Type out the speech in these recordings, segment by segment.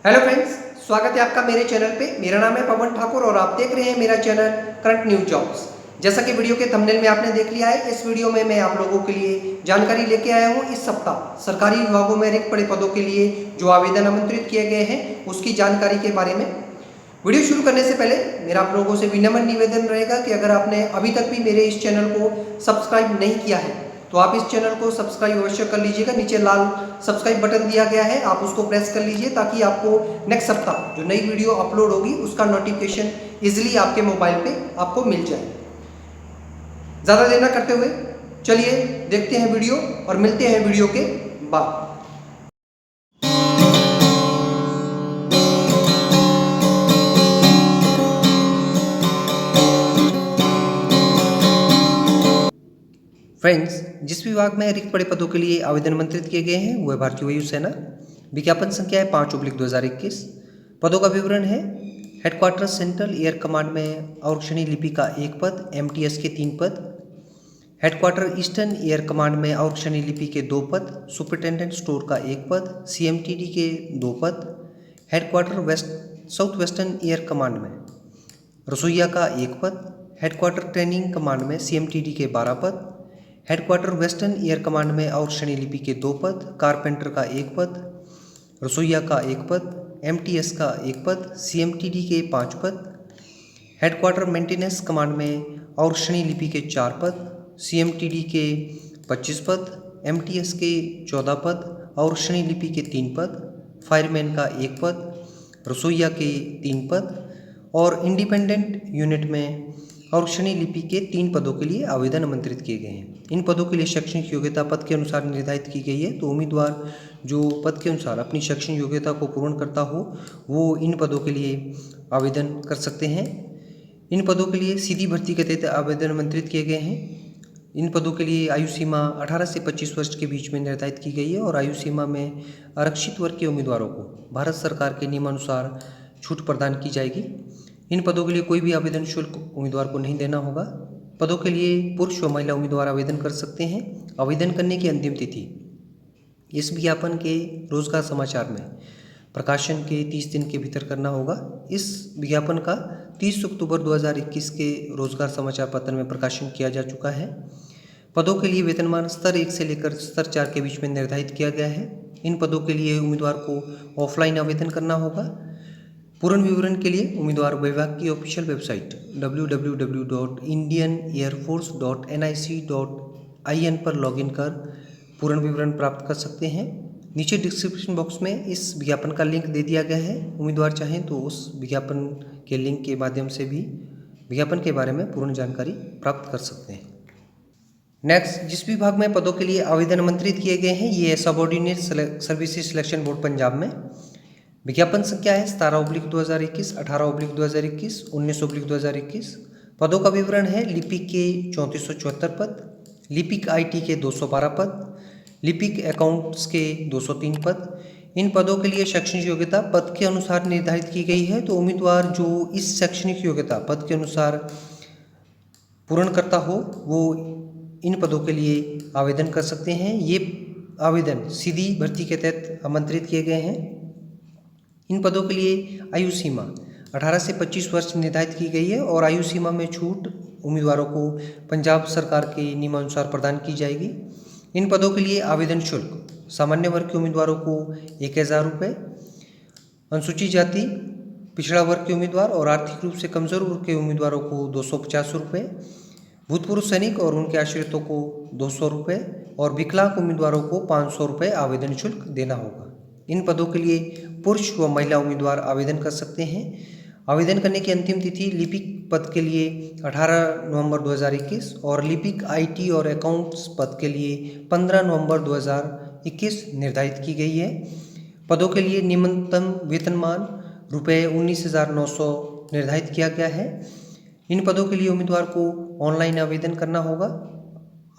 Hello friends, स्वागत है आपका मेरे चैनल पे। मेरा नाम है पवन ठाकुर और आप देख रहे हैं मेरा चैनल करंट न्यूज जॉब्स। जैसा कि वीडियो के थंबनेल में आपने देख लिया है, इस वीडियो में मैं आप लोगों के लिए जानकारी लेके आया हूं। इस सप्ताह सरकारी विभागों में रिक्त पड़े पदों के लिए जो आवेदन आमंत्रित किए गए हैं उसकी जानकारी के बारे में। वीडियो शुरू करने से पहले मेरा आप लोगों से विनम्र निवेदन रहेगा कि अगर आपने अभी तक भी मेरे इस चैनल को सब्सक्राइब नहीं किया है तो आप इस चैनल को सब्सक्राइब अवश्य कर लीजिएगा। नीचे लाल सब्सक्राइब बटन दिया गया है, आप उसको प्रेस कर लीजिए ताकि आपको नेक्स्ट सप्ताह जो नई वीडियो अपलोड होगी उसका नोटिफिकेशन इजिली आपके मोबाइल पे आपको मिल जाए। ज़्यादा देर ना करते हुए चलिए देखते हैं वीडियो और मिलते हैं वीडियो के बाद। फ्रेंड्स, जिस विभाग में रिक्त पड़े पदों के लिए आवेदन आमंत्रित किए गए हैं वो है भारतीय वायुसेना। विज्ञापन संख्या है 5/2021। पदों का विवरण है हेडक्वार्टर सेंट्रल एयर कमांड में आरक्षणी लिपि का 1 पद, एमटीएस के 3 पद। हेडक्वार्टर ईस्टर्न एयर कमांड में आरक्षणी लिपि के 2 पद, सुपरिटेंडेंट स्टोर का 1 पद, सीएमटीडी के 2 पद। Headquarter south western air command में रसोइया का 1 पद। हेडक्वार्टर ट्रेनिंग कमांड में सीएमटीडी के 12 पद। हेडक्वार्टर वेस्टर्न एयर कमांड में आरक्षणी लिपि के 2 पद, कारपेंटर का 1 पद, रसोइया का 1 पद, एमटीएस का 1 पद, सीएमटीडी के 5 पद। हेडक्वार्टर मेंटेनेंस कमांड में आरक्षणी लिपि के 4 पद, सीएमटीडी के 25 पद, एमटीएस के 14 पद, आरक्षणी लिपि के 3 पद, फायरमैन का 1 पद, रसोइया के 3 पद और इंडिपेंडेंट यूनिट में आरक्षणी लिपि के 3 पदों के लिए आवेदन आमंत्रित किए गए हैं। इन पदों के लिए शैक्षणिक योग्यता पद के अनुसार निर्धारित की गई है, तो उम्मीदवार जो पद के अनुसार अपनी शैक्षणिक योग्यता को पूर्ण करता हो वो इन पदों के लिए आवेदन कर सकते हैं। इन पदों के लिए सीधी भर्ती के तहत आवेदन आमंत्रित किए गए हैं। इन पदों के लिए आयु सीमा 18 से 25 वर्ष के बीच में निर्धारित की गई है और आयु सीमा में आरक्षित वर्ग के उम्मीदवारों को भारत सरकार के नियमानुसार छूट प्रदान की जाएगी। इन पदों के लिए कोई भी आवेदन शुल्क उम्मीदवार को नहीं देना होगा। पदों के लिए पुरुष व महिला उम्मीदवार आवेदन कर सकते हैं। आवेदन करने की अंतिम तिथि इस विज्ञापन के रोजगार समाचार में प्रकाशन के 30 दिन के भीतर करना होगा। इस विज्ञापन का 30 अक्टूबर 2021 के रोजगार समाचार पत्र में प्रकाशन किया जा चुका है। पदों के लिए वेतनमान स्तर 1 से लेकर स्तर 4 के बीच में निर्धारित किया गया है। इन पदों के लिए उम्मीदवार को ऑफलाइन आवेदन करना होगा। पूर्ण विवरण के लिए उम्मीदवार विभाग की ऑफिशियल वेबसाइट www.indianairforce.nic.in पर लॉगिन कर पूर्ण विवरण प्राप्त कर सकते हैं। नीचे डिस्क्रिप्शन बॉक्स में इस विज्ञापन का लिंक दे दिया गया है। उम्मीदवार चाहें तो उस विज्ञापन के लिंक के माध्यम से भी विज्ञापन के बारे में पूर्ण जानकारी प्राप्त कर सकते हैं। नेक्स्ट, जिस विभाग में पदों के लिए आवेदन आमंत्रित किए गए हैं ये है subordinate services selection board Punjab में। विज्ञापन संख्या है 17/2021, 18/2021, 19/2021। पदों का विवरण है लिपिक के 3474 पद, लिपिक आईटी के 212 पद, लिपिक अकाउंट्स के 203 पद। इन पदों के लिए शैक्षणिक योग्यता पद के अनुसार निर्धारित की गई है, तो उम्मीदवार जो इस शैक्षणिक योग्यता पद के अनुसार पूर्ण करता हो वो इन पदों के लिए आवेदन कर सकते हैं। ये आवेदन सीधी भर्ती के तहत आमंत्रित किए गए हैं। इन पदों के लिए आयु सीमा 18 से 25 वर्ष निर्धारित की गई है और आयु सीमा में छूट उम्मीदवारों को पंजाब सरकार के नियमानुसार प्रदान की जाएगी। इन पदों के लिए आवेदन शुल्क सामान्य वर्ग के उम्मीदवारों को 1000 रुपये, अनुसूचित जाति पिछड़ा वर्ग के उम्मीदवार और आर्थिक रूप से कमजोर वर्ग के उम्मीदवारों को 250 रुपये, भूतपूर्व सैनिक और उनके आश्रितों को 200 रुपये और विकलांग उम्मीदवारों को 500 रुपये आवेदन शुल्क देना होगा। इन पदों के लिए पुरुष व महिला उम्मीदवार आवेदन कर सकते हैं। आवेदन करने की अंतिम तिथि लिपिक पद के लिए 18 नवंबर 2021 और लिपिक आईटी और अकाउंट्स पद के लिए 15 नवंबर 2021 निर्धारित की गई है। पदों के लिए न्यूनतम वेतनमान ₹19,900 निर्धारित किया गया है। इन पदों के लिए उम्मीदवार को ऑनलाइन आवेदन करना होगा।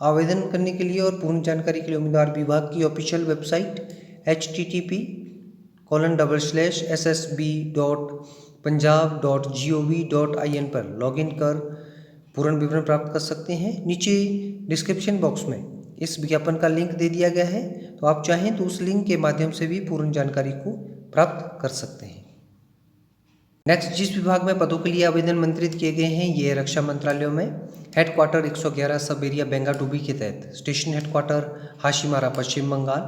आवेदन करने के लिए और पूर्ण जानकारी के लिए उम्मीदवार विभाग की ऑफिशियल वेबसाइट http://ssb.punjab.gov.in पर लॉगिन कर पूर्ण विवरण प्राप्त कर सकते हैं। नीचे डिस्क्रिप्शन बॉक्स में इस विज्ञापन का लिंक दे दिया गया है, तो आप चाहें तो उस लिंक के माध्यम से भी पूर्ण जानकारी को प्राप्त कर सकते हैं। नेक्स्ट, जिस विभाग में पदों के लिए आवेदन आमंत्रित किए गए हैं ये रक्षा मंत्रालय में हेडक्वार्टर 111 सब एरिया बेंगाटूबी के तहत स्टेशन हेडक्वार्टर हाशिमारा पश्चिम बंगाल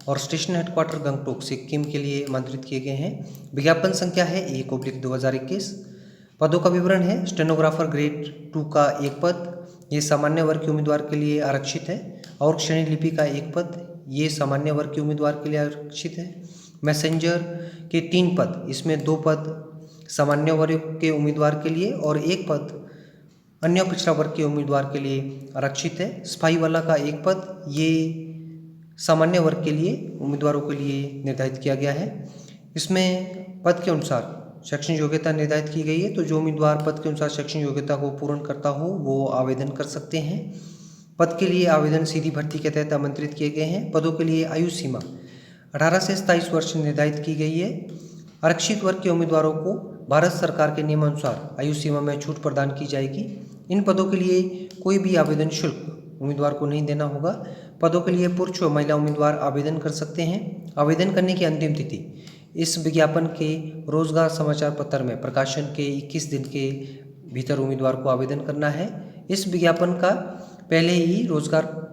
और स्टेशन हेडक्वार्टर गंगटोक सिक्किम के लिए आमंत्रित किए गए हैं। विज्ञापन संख्या है 1/2021। पदों का विवरण है स्टेनोग्राफर ग्रेड 2 का एक पद, ये सामान्य वर्ग के उम्मीदवार के लिए आरक्षित है। और श्रेणी लिपि का एक पद, ये सामान्य वर्ग के उम्मीदवार के लिए आरक्षित है। मैसेंजर के 3 पद, इसमें 2 पद सामान्य वर्ग के उम्मीदवार के लिए और एक पद अन्य पिछड़ा वर्ग के उम्मीदवार के लिए आरक्षित है। सफाई वाला का एक पद, ये सामान्य वर्ग के लिए उम्मीदवारों के लिए निर्धारित किया गया है। इसमें पद के अनुसार शैक्षणिक योग्यता निर्धारित की गई है, तो जो उम्मीदवार पद के अनुसार शैक्षणिक योग्यता को पूर्ण करता हो वो आवेदन कर सकते हैं। पद के लिए आवेदन सीधी भर्ती के तहत आमंत्रित किए गए हैं। पदों के लिए आयु सीमा 18 से 27 वर्ष निर्धारित की गई है। आरक्षित वर्ग के उम्मीदवारों को भारत सरकार के नियमानुसार आयु सीमा में छूट प्रदान की जाएगी। इन पदों के लिए कोई भी आवेदन शुल्क उम्मीदवार को नहीं देना होगा। पदों के लिए पुरुष व महिला उम्मीदवार आवेदन कर सकते हैं। आवेदन करने की अंतिम तिथि इस विज्ञापन के रोजगार समाचार पत्र में प्रकाशन के 21 दिन के भीतर उम्मीदवार को आवेदन करना है। इस विज्ञापन का पहले ही रोजगार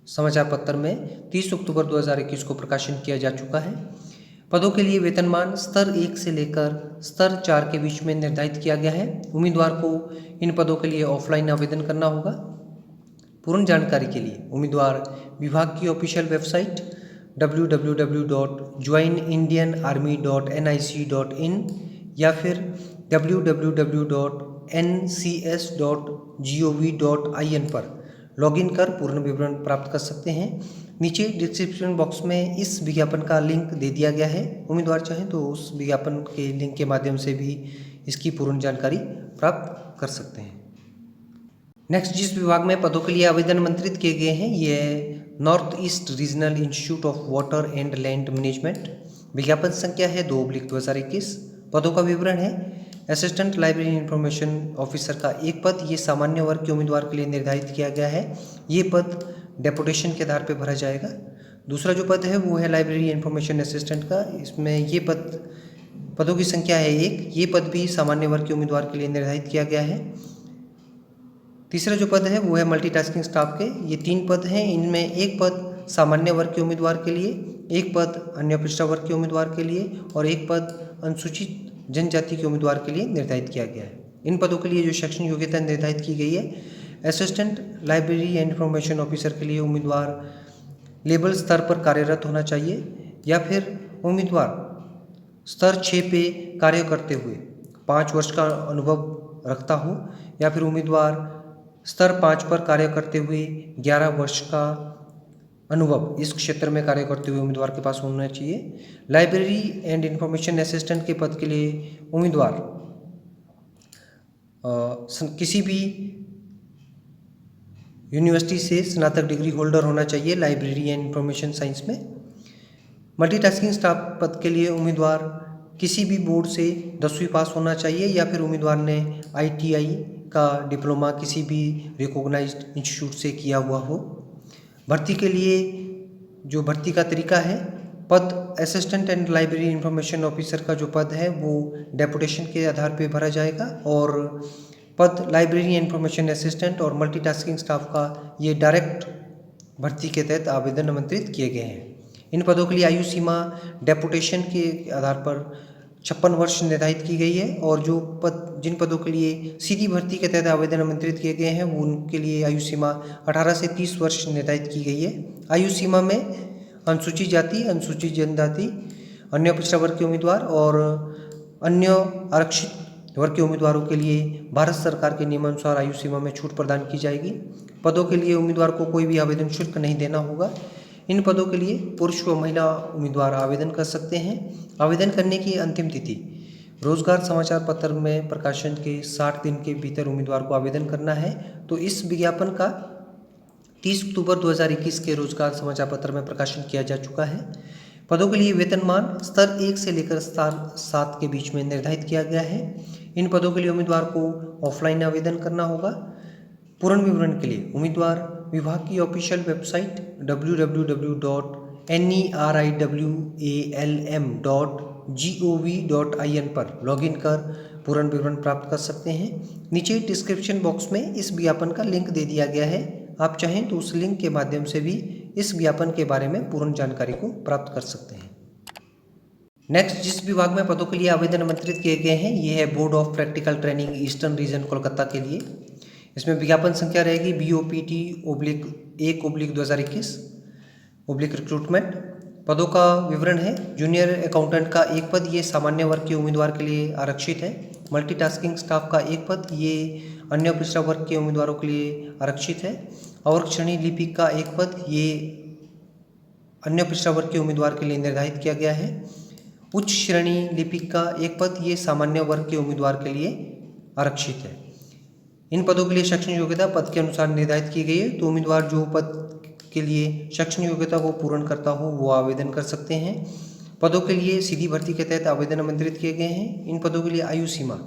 समाचार पत्र में 30 अक्टूबर 2021 को प्रकाशन किया जा चुका है। पदों के लिए वेतनमान स्तर 1 से लेकर स्तर 4 के बीच में निर्धारित किया गया है। उम्मीदवार को इन पदों के लिए ऑफलाइन आवेदन करना होगा। पूर्ण जानकारी के लिए उम्मीदवार विभाग की ऑफिशियल वेबसाइट www.joinindianarmy.nic.in या फिर www.ncs.gov.in पर लॉगिन कर पूर्ण विवरण प्राप्त कर सकते हैं। नीचे डिस्क्रिप्शन बॉक्स में इस विज्ञापन का लिंक दे दिया गया है। उम्मीदवार चाहें तो उस विज्ञापन के लिंक के माध्यम से भी इसकी पूर्ण जानकारी प्राप्त कर सकते हैं। नेक्स्ट, जिस विभाग में पदों के लिए आवेदन आमंत्रित किए गए हैं ये north east regional institute of water and land management. विज्ञापन संख्या है 2/2021। पदों का विवरण है असिस्टेंट लाइब्रेरी इंफॉर्मेशन ऑफिसर का एक पद, ये सामान्य वर्ग के उम्मीदवार के लिए निर्धारित किया गया है। ये पद डेपुटेशन के आधार पर भरा जाएगा। दूसरा जो पद है वो है लाइब्रेरी इंफॉर्मेशन असिस्टेंट का, इसमें ये पदों की संख्या है 1। ये पद भी सामान्य वर्ग के उम्मीदवार के लिए निर्धारित किया गया है। तीसरा जो पद है वो है मल्टीटास्किंग स्टाफ के, ये 3 पद हैं। इनमें एक पद सामान्य वर्ग के उम्मीदवार के लिए, एक पद अन्य पिछड़ा वर्ग के उम्मीदवार के लिए और एक पद अनुसूचित जनजाति के उम्मीदवार के लिए निर्धारित किया गया है। इन पदों के लिए जो शैक्षणिक योग्यता निर्धारित की गई है, assistant library and information officer के लिए उम्मीदवार लेवल स्तर पर कार्यरत होना चाहिए या फिर उम्मीदवार स्तर 6 पे कार्य करते हुए 5 वर्ष का अनुभव रखता हो या फिर उम्मीदवार स्तर 5 पर कार्य करते हुए 11 वर्ष का अनुभव इस क्षेत्र में कार्य करते हुए उम्मीदवार के पास होना चाहिए। लाइब्रेरी एंड इंफॉर्मेशन असिस्टेंट के पद के लिए उम्मीदवार किसी भी यूनिवर्सिटी से स्नातक डिग्री होल्डर होना चाहिए लाइब्रेरी एंड इंफॉर्मेशन साइंस में। मल्टीटास्किंग स्टाफ पद के लिए उम्मीदवार किसी भी बोर्ड से 10वीं पास होना चाहिए या फिर उम्मीदवार ने ITI का डिप्लोमा किसी भी रिकॉग्नाइज्ड इंस्टीट्यूट से किया हुआ हो। भर्ती के लिए जो भर्ती का तरीका है, पद assistant and library information officer का जो पद है वो डेपुटेशन के आधार पर भरा जाएगा और पद लाइब्रेरी इंफॉर्मेशन असिस्टेंट और मल्टीटास्किंग स्टाफ का ये डायरेक्ट भर्ती के तहत आवेदन आमंत्रित किए गए हैं। इन पदों के लिए आयु सीमा डेपुटेशन के आधार पर 56 वर्ष निर्धारित की गई है और जिन पदों के लिए सीधी भर्ती के तहत आवेदन आमंत्रित किए गए हैं वो उनके लिए आयु सीमा 18 से 30 वर्ष निर्धारित की गई है। आयु सीमा में अनुसूचित जाति, अनुसूचित जनजाति, अन्य पिछड़ा वर्ग के उम्मीदवार और अन्य आरक्षित वर्ग के उम्मीदवारों के लिए भारत सरकार के नियमानुसार आयु सीमा में छूट प्रदान की जाएगी। पदों के लिए उम्मीदवार को कोई भी आवेदन शुल्क नहीं देना होगा। इन पदों के लिए पुरुष व महिला उम्मीदवार आवेदन कर सकते हैं। आवेदन करने की अंतिम तिथि रोजगार समाचार पत्र में प्रकाशन के 60 दिन के भीतर उम्मीदवार को आवेदन करना है। तो इस विज्ञापन का 30 अक्टूबर 2021 के रोजगार समाचार पत्र में प्रकाशन किया जा चुका है। पदों के लिए वेतनमान स्तर 1 से लेकर स्तर 7 के बीच में निर्धारित किया गया है। इन पदों के लिए उम्मीदवार को ऑफलाइन आवेदन करना होगा। पूर्ण विवरण के लिए उम्मीदवार विभाग की ऑफिशियल वेबसाइट www.ncs.gov.in NERIWALM.gov.in पर लॉगिन कर पूर्ण विवरण प्राप्त कर सकते हैं। नीचे डिस्क्रिप्शन बॉक्स में इस विज्ञापन का लिंक दे दिया गया है, आप चाहें तो उस लिंक के माध्यम से भी इस विज्ञापन के बारे में पूर्ण जानकारी को प्राप्त कर सकते हैं। नेक्स्ट जिस विभाग में पदों के लिए आवेदन आमंत्रित किए गए हैं ये है board of practical training eastern region Kolkata के लिए। इसमें विज्ञापन संख्या रहेगी BOPT/1/2021 रिक्रूटमेंट। पदों का विवरण है जूनियर अकाउंटेंट का एक पद, ये सामान्य वर्ग के उम्मीदवार के लिए आरक्षित है। मल्टीटास्किंग स्टाफ का एक पद, ये अन्य पिछड़ा वर्ग के उम्मीदवारों के लिए आरक्षित है। अवर्ग श्रेणी लिपिक का एक पद, ये अन्य पिछड़ा वर्ग के उम्मीदवार के लिए निर्धारित किया गया है। उच्च श्रेणी लिपिक का एक पद, ये सामान्य वर्ग के उम्मीदवार के लिए आरक्षित है। इन पदों के लिए शैक्षणिक योग्यता पद के अनुसार निर्धारित की गई है, तो उम्मीदवार जो पद के लिए शैक्षणिक योग्यता को पूर्ण करता हो वो आवेदन कर सकते हैं। पदों के लिए सीधी भर्ती के तहत आवेदन आमंत्रित किए गए हैं। इन पदों के लिए आयु सीमा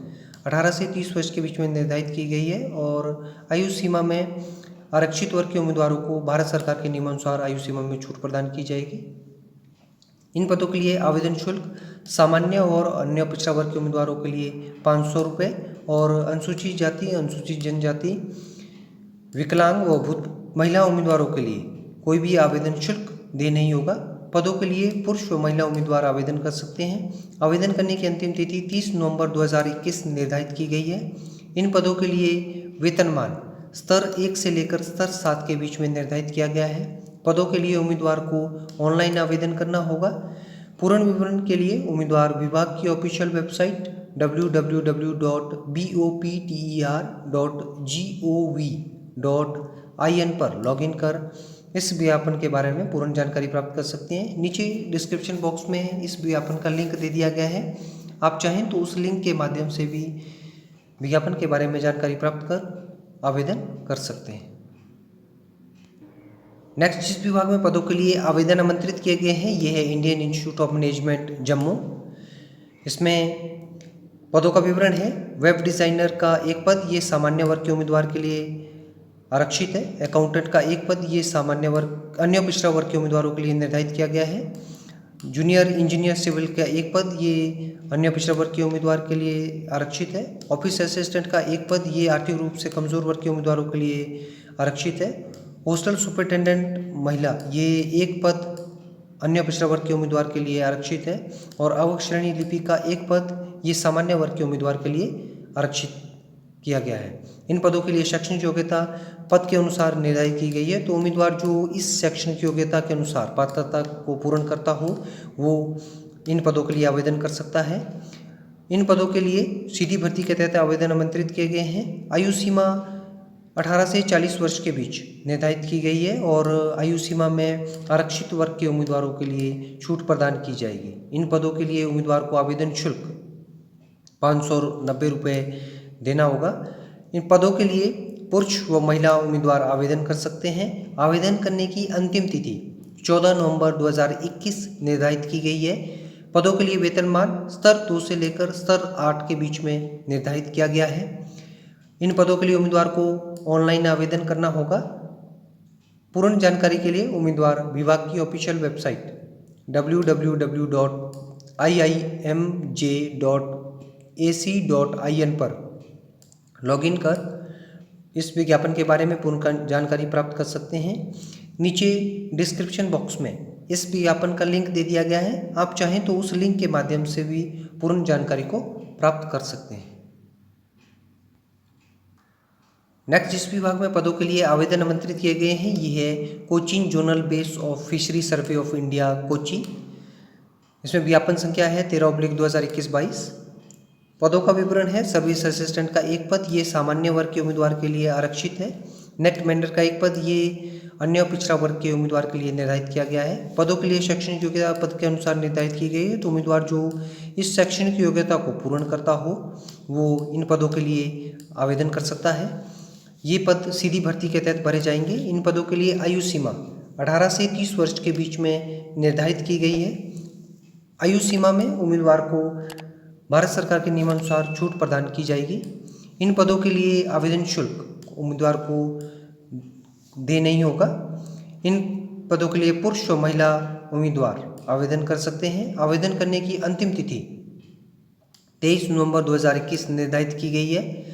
18 से 30 वर्ष के बीच में निर्धारित की गई है और आयु सीमा में आरक्षित वर्ग के उम्मीदवारों को भारत सरकार के नियमानुसार आयु सीमा में छूट प्रदान की जाएगी। इन पदों के लिए आवेदन शुल्क सामान्य और अन्य पिछड़ा वर्ग के उम्मीदवारों के लिए 500 रुपये और अनुसूचित जाति, अनुसूचित जनजाति, विकलांग व भूत महिला उम्मीदवारों के लिए कोई भी आवेदन शुल्क दे नहीं होगा। पदों के लिए पुरुष व महिला उम्मीदवार आवेदन कर सकते हैं। आवेदन करने की अंतिम तिथि 30 नवंबर 2021 निर्धारित की गई है। इन पदों के लिए वेतनमान स्तर 1 से लेकर स्तर 7 के बीच में निर्धारित किया गया है। पदों के लिए उम्मीदवार को ऑनलाइन आवेदन करना होगा। पूर्ण विवरण के लिए उम्मीदवार विभाग की ऑफिशियल वेबसाइट www.bopter.gov.in पर लॉगिन कर इस विज्ञापन के बारे में पूर्ण जानकारी प्राप्त कर सकते हैं। नीचे डिस्क्रिप्शन बॉक्स में इस विज्ञापन का लिंक दे दिया गया है, आप चाहें तो उस लिंक के माध्यम से भी विज्ञापन के बारे में जानकारी प्राप्त कर आवेदन कर सकते हैं। नेक्स्ट जिस विभाग में पदों के लिए आवेदन आमंत्रित किए गए हैं ये है Indian institute of management Jammu. इसमें पदों का विवरण है वेब डिज़ाइनर का एक पद, ये सामान्य वर्ग के उम्मीदवार के लिए आरक्षित है। अकाउंटेंट का एक पद, ये सामान्य वर्ग अन्य पिछड़ा वर्ग के उम्मीदवारों के लिए निर्धारित किया गया है। जूनियर इंजीनियर सिविल का एक पद, ये अन्य पिछड़ा वर्ग के उम्मीदवार के लिए आरक्षित है। ऑफिस असिस्टेंट का एक पद, ये आर्थिक रूप से कमजोर वर्ग के उम्मीदवारों के लिए आरक्षित है। हॉस्टल सुपरिटेंडेंट महिला, ये एक पद अन्य पिछड़ा वर्ग के उम्मीदवार के लिए आरक्षित है। और अवर्ग श्रेणी लिपिक का एक पद, ये सामान्य वर्ग के उम्मीदवार के लिए आरक्षित किया गया है। इन पदों के लिए शैक्षणिक योग्यता पद के अनुसार निर्धारित की गई है, तो उम्मीदवार जो इस शैक्षणिक योग्यता के अनुसार पात्रता को पूर्ण करता हो वो इन पदों के लिए आवेदन कर सकता है। इन पदों के लिए सीधी भर्ती के तहत आवेदन आमंत्रित किए गए हैं। आयु सीमा 18 से 40 वर्ष के बीच निर्धारित की गई है और आयु सीमा में आरक्षित वर्ग के उम्मीदवारों के लिए छूट प्रदान की जाएगी। इन पदों के लिए उम्मीदवार को आवेदन शुल्क 590 रुपये देना होगा। इन पदों के लिए पुरुष व महिला उम्मीदवार आवेदन कर सकते हैं। आवेदन करने की अंतिम तिथि 14 नवंबर 2021 निर्धारित की गई है। पदों के लिए वेतनमान स्तर 2 से लेकर स्तर 8 के बीच में निर्धारित किया गया है। इन पदों के लिए उम्मीदवार को ऑनलाइन आवेदन करना होगा। पूर्ण जानकारी के लिए उम्मीदवार विभाग की ऑफिशियल वेबसाइट www.iimj.ac.in पर लॉगिन कर इस विज्ञापन के बारे में पूर्ण जानकारी प्राप्त कर सकते हैं। नीचे डिस्क्रिप्शन बॉक्स में इस विज्ञापन का लिंक दे दिया गया है, आप चाहें तो उस लिंक के माध्यम से भी पूर्ण जानकारी को प्राप्त कर सकते हैं। नेक्स्ट जिस विभाग में पदों के लिए आवेदन आमंत्रित किए गए हैं ये है Cochin zonal base of fishery survey of India Kochi. इसमें विज्ञापन संख्या है 13/2021-22। पदों का विवरण है सर्विस असिस्टेंट का एक पद, ये सामान्य वर्ग के उम्मीदवार के लिए आरक्षित है। नेट मेंडर का एक पद, ये अन्य पिछड़ा वर्ग के उम्मीदवार के लिए निर्धारित किया गया है। पदों के लिए शैक्षणिक योग्यता पद के अनुसार निर्धारित की गई है, तो उम्मीदवार जो इस शैक्षणिक योग्यता को पूर्ण करता हो वो इन पदों के लिए आवेदन कर सकता है। ये पद सीधी भर्ती के तहत भरे जाएंगे। इन पदों के लिए आयु सीमा 18 से 30 वर्ष के बीच में निर्धारित की गई है। आयु सीमा में उम्मीदवार को भारत सरकार के नियमानुसार छूट प्रदान की जाएगी। इन पदों के लिए आवेदन शुल्क उम्मीदवार को दे नहीं होगा। इन पदों के लिए पुरुष और महिला उम्मीदवार आवेदन कर सकते हैं। आवेदन करने की अंतिम तिथि 23 नवंबर 2021 निर्धारित की गई है।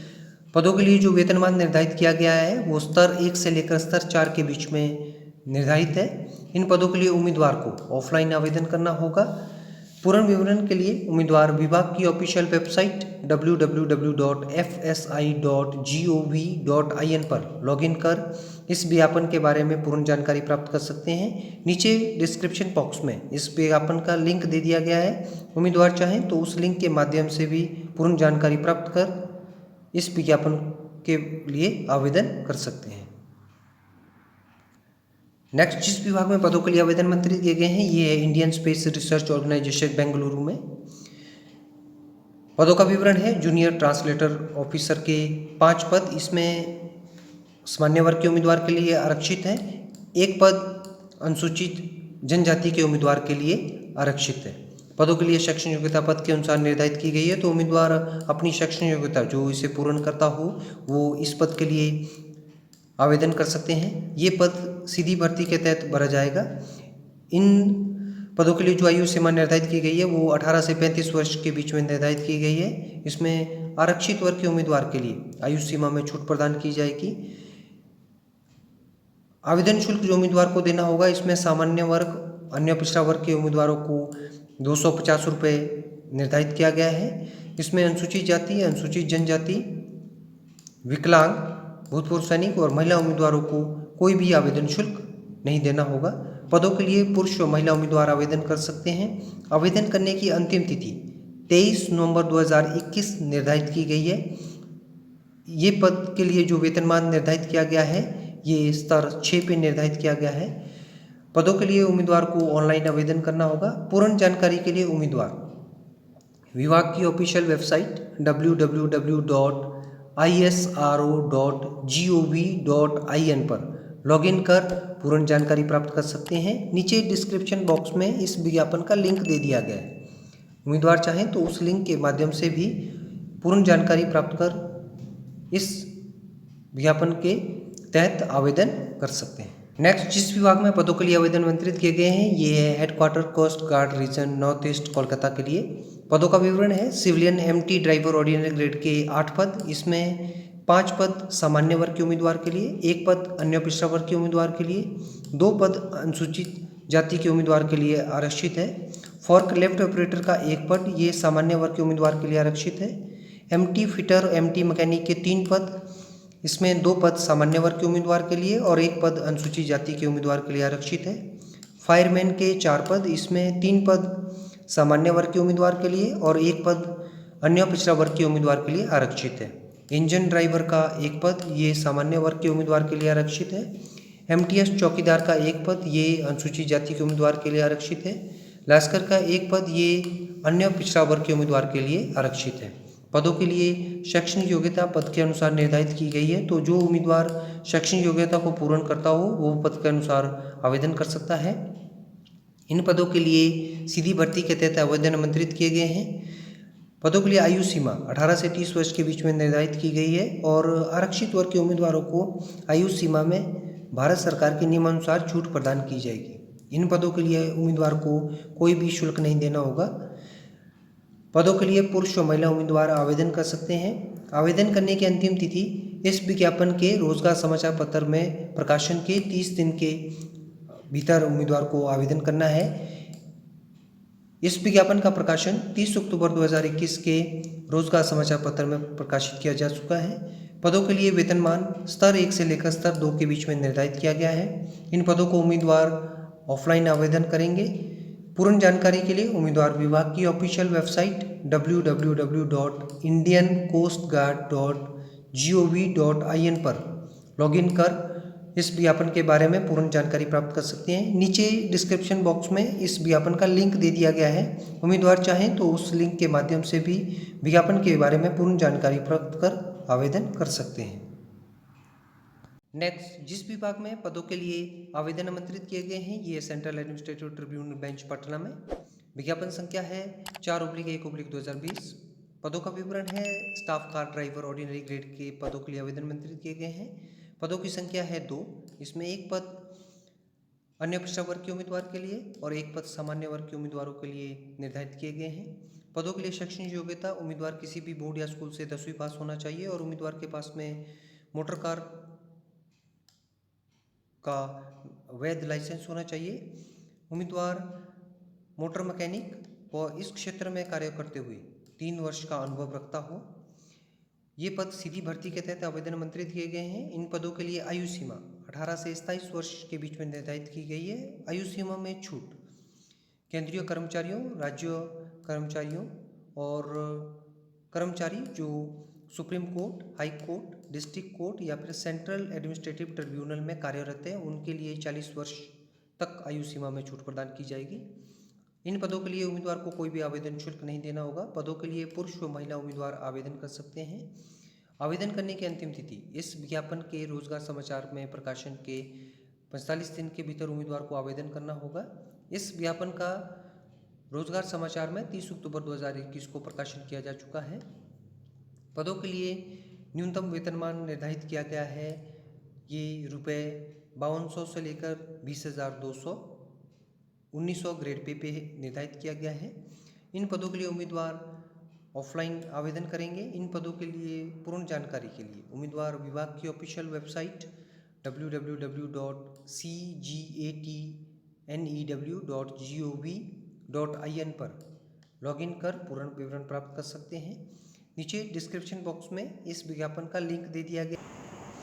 पदों के लिए जो वेतनमान निर्धारित किया गया है वो स्तर 1 से लेकर स्तर 4 के बीच में निर्धारित है। इन पदों के लिए उम्मीदवार को ऑफलाइन आवेदन करना होगा। पूर्ण विवरण के लिए उम्मीदवार विभाग की ऑफिशियल वेबसाइट www.fsi.gov.in पर लॉगिन कर इस विज्ञापन के बारे में पूर्ण जानकारी प्राप्त कर सकते हैं। नीचे डिस्क्रिप्शन बॉक्स में इस विज्ञापन का लिंक दे दिया गया है। उम्मीदवार चाहें तो उस लिंक के माध्यम से भी पूर्ण जानकारी प्राप्त कर इस विज्ञापन के लिए आवेदन कर सकते हैं। नेक्स्ट जिस विभाग में पदों के लिए आवेदन आमंत्रित किए गए हैं ये है Indian space research organisation Bengaluru में। पदों का विवरण है जूनियर ट्रांसलेटर ऑफिसर के 5 पद, इसमें सामान्य वर्ग के उम्मीदवार के लिए आरक्षित है। 1 पद अनुसूचित जनजाति के उम्मीदवार के लिए आरक्षित है। पदों के लिए शैक्षणिक योग्यता पद के अनुसार निर्धारित की गई है, तो उम्मीदवार अपनी शैक्षणिक योग्यता जो इसे पूर्ण करता हो वो इस पद के लिए आवेदन कर सकते हैं। ये पद सीधी भर्ती के तहत भरा जाएगा। इन पदों के लिए जो आयु सीमा निर्धारित की गई है वो 18 से 35 वर्ष के बीच में निर्धारित की गई है। इसमें आरक्षित वर्ग के उम्मीदवार के लिए आयु सीमा में छूट प्रदान की जाएगी। आवेदन शुल्क जो उम्मीदवार को देना होगा इसमें सामान्य वर्ग अन्य पिछड़ा वर्ग के उम्मीदवारों को 250 रुपये निर्धारित किया गया है। इसमें अनुसूचित जाति, अनुसूचित जनजाति, विकलांग, भूतपूर्व सैनिक और महिला उम्मीदवारों को कोई भी आवेदन शुल्क नहीं देना होगा। पदों के लिए पुरुष और महिला उम्मीदवार आवेदन कर सकते हैं। आवेदन करने की अंतिम तिथि 23 नवंबर 2021 निर्धारित की गई है। ये पद के लिए जो वेतनमान निर्धारित किया गया है ये स्तर 6 पे निर्धारित किया गया है। पदों के लिए उम्मीदवार को ऑनलाइन आवेदन करना होगा। पूर्ण जानकारी के लिए उम्मीदवार विभाग की ऑफिशियल वेबसाइट www.isro.gov.in पर लॉगिन कर पूर्ण जानकारी प्राप्त कर सकते हैं। नीचे डिस्क्रिप्शन बॉक्स में इस विज्ञापन का लिंक दे दिया गया है। उम्मीदवार चाहें तो उस लिंक के माध्यम से भी पूर्ण जानकारी प्राप्त कर इस विज्ञापन के तहत आवेदन कर सकते हैं। नेक्स्ट जिस विभाग में पदों के लिए आवेदन आमंत्रित किए गए हैं ये है headquarter coast guard region north east Kolkata के लिए। पदों का विवरण है civilian MT driver ordinary grade के 8 पद, इसमें 5 पद सामान्य वर्ग के उम्मीदवार के लिए, 1 पद अन्य पिछड़ा वर्ग के उम्मीदवार के लिए, 2 पद अनुसूचित जाति के उम्मीदवार के लिए आरक्षित है। फॉर्क लेफ्ट ऑपरेटर का 1 पद ये सामान्य वर्ग के उम्मीदवार के लिए आरक्षित है। एमटी फिटर एमटी मैकेनिक के 3 पद, इसमें 2 पद सामान्य वर्ग के उम्मीदवार के लिए और 1 पद अनुसूचित जाति के उम्मीदवार के लिए आरक्षित है। फायरमैन के 4 पद, इसमें 3 पद सामान्य वर्ग के उम्मीदवार के लिए और 1 पद अन्य पिछड़ा वर्ग के उम्मीदवार के लिए आरक्षित है। इंजन ड्राइवर का 1 पद ये सामान्य वर्ग के उम्मीदवार के लिए आरक्षित है। एमटीएस चौकीदार का 1 पद ये अनुसूचित जाति के उम्मीदवार के लिए आरक्षित है। लास्कर का 1 पद ये अन्य पिछड़ा वर्ग के उम्मीदवार के लिए आरक्षित है। पदों के लिए शैक्षणिक योग्यता पद के अनुसार निर्धारित की गई है, तो जो उम्मीदवार शैक्षणिक योग्यता को पूर्ण करता हो वो पद के अनुसार आवेदन कर सकता है। इन पदों के लिए सीधी भर्ती के तहत आवेदन आमंत्रित किए गए हैं। पदों के लिए आयु सीमा 18 से 30 वर्ष के बीच में निर्धारित की गई है और आरक्षित वर्ग के उम्मीदवारों को आयु सीमा में भारत सरकार के नियमानुसार छूट प्रदान की जाएगी। इन पदों के लिए उम्मीदवार को कोई भी शुल्क नहीं देना होगा। पदों के लिए पुरुष और महिला उम्मीदवार आवेदन कर सकते हैं। आवेदन करने की अंतिम तिथि इस विज्ञापन के रोजगार समाचार पत्र में प्रकाशन के 30 दिन के भीतर उम्मीदवार को आवेदन करना है। इस विज्ञापन का प्रकाशन 30 अक्टूबर 2021 के रोजगार समाचार पत्र में प्रकाशित किया जा चुका है। पदों के लिए वेतनमान स्तर 1 से लेकर स्तर 2 के बीच में निर्धारित किया गया है। इन पदों को उम्मीदवार ऑफलाइन आवेदन करेंगे। पूर्ण जानकारी के लिए उम्मीदवार विभाग की ऑफिशियल वेबसाइट www.indiancoastguard.gov.in पर लॉगिन कर इस विज्ञापन के बारे में पूर्ण जानकारी प्राप्त कर सकते हैं। नीचे डिस्क्रिप्शन बॉक्स में इस विज्ञापन का लिंक दे दिया गया है। उम्मीदवार चाहें तो उस लिंक के माध्यम से भी विज्ञापन के बारे में पूर्ण जानकारी प्राप्त कर आवेदन कर सकते हैं। नेक्स्ट जिस विभाग में पदों के लिए आवेदन आमंत्रित किए गए हैं ये central administrative tribunal bench Patna में। विज्ञापन संख्या है 4/1/2020। पदों का विवरण है staff car driver ordinary grade के पदों के लिए आवेदन आमंत्रित किए गए हैं। पदों की संख्या है 2, इसमें 1 पद अन्य पिछड़ा वर्ग के उम्मीदवार के लिए और एक पद सामान्य वर्ग के उम्मीदवारों के लिए निर्धारित किए गए हैं। पदों के लिए शैक्षणिक योग्यता उम्मीदवार किसी भी बोर्ड या स्कूल से 10वीं पास होना चाहिए और उम्मीदवार के पास में मोटर कार का वैध लाइसेंस होना चाहिए। उम्मीदवार मोटर मैकेनिक व इस क्षेत्र में कार्य करते हुए 3 वर्ष का अनुभव रखता हो। ये पद सीधी भर्ती के तहत आवेदन आमंत्रित किए गए हैं। इन पदों के लिए आयु सीमा 18 से 27 वर्ष के बीच में निर्धारित की गई है। आयु सीमा में छूट केंद्रीय कर्मचारियों, राज्य कर्मचारियों और कर्मचारी जो supreme court, high court, district court या फिर सेंट्रल एडमिनिस्ट्रेटिव ट्रिब्यूनल में कार्यरत हैं, उनके लिए 40 वर्ष तक आयु सीमा में छूट प्रदान की जाएगी। इन पदों के लिए उम्मीदवार को कोई भी आवेदन शुल्क नहीं देना होगा। पदों के लिए पुरुष व महिला उम्मीदवार आवेदन कर सकते हैं। आवेदन करने की अंतिम तिथि इस विज्ञापन के रोजगार समाचार में प्रकाशन के 45 दिन के भीतर उम्मीदवार को आवेदन करना होगा। इस विज्ञापन का रोजगार समाचार में 30 अक्टूबर 2021 को प्रकाशन किया जा चुका है। पदों के लिए न्यूनतम वेतनमान निर्धारित किया गया है। ये ₹5200 से लेकर 20,200 1900 ग्रेड पे निर्धारित किया गया है। इन पदों के लिए उम्मीदवार ऑफलाइन आवेदन करेंगे। इन पदों के लिए पूर्ण जानकारी के लिए उम्मीदवार विभाग की ऑफिशियल वेबसाइट www.cgatnew.gov.in पर लॉगिन कर पूर्ण विवरण प्राप्त कर सकते हैं। नीचे डिस्क्रिप्शन बॉक्स में इस विज्ञापन का लिंक दे दिया गया।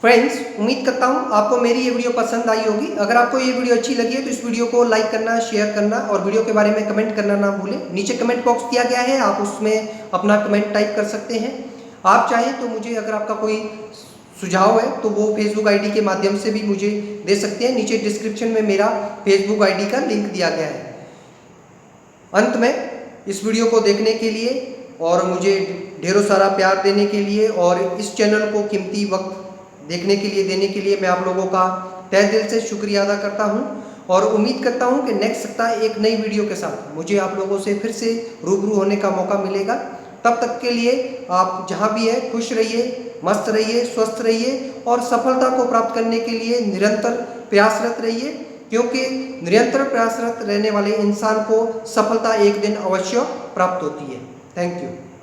फ्रेंड्स, उम्मीद करता हूं आपको मेरी ये वीडियो पसंद आई होगी। अगर आपको ये वीडियो अच्छी लगी है तो इस वीडियो को लाइक करना, शेयर करना और वीडियो के बारे में कमेंट करना ना भूलें। नीचे कमेंट बॉक्स दिया गया है, आप उसमें अपना कमेंट टाइप कर सकते हैं। आप चाहें तो मुझे अगर आपका कोई सुझाव है तो वो फेसबुक आईडी के माध्यम से भी मुझे दे सकते हैं। नीचे डिस्क्रिप्शन में मेरा फेसबुक आईडी का लिंक दिया गया है। अंत में इस वीडियो को देखने के लिए और मुझे ढेरों सारा प्यार देने के लिए और इस चैनल को कीमती वक्त देखने के लिए देने के लिए मैं आप लोगों का तहे दिल से शुक्रिया अदा करता हूं और उम्मीद करता हूं कि नेक्स्ट सप्ताह एक नई वीडियो के साथ मुझे आप लोगों से फिर से रूबरू होने का मौका मिलेगा। तब तक के लिए आप जहां भी है खुश रहिए, मस्त रहिए, स्वस्थ रहिए और सफलता को प्राप्त करने के लिए निरंतर प्रयासरत रहिए, क्योंकि निरंतर प्रयासरत रहने वाले इंसान को सफलता एक दिन अवश्य प्राप्त होती है। Thank you.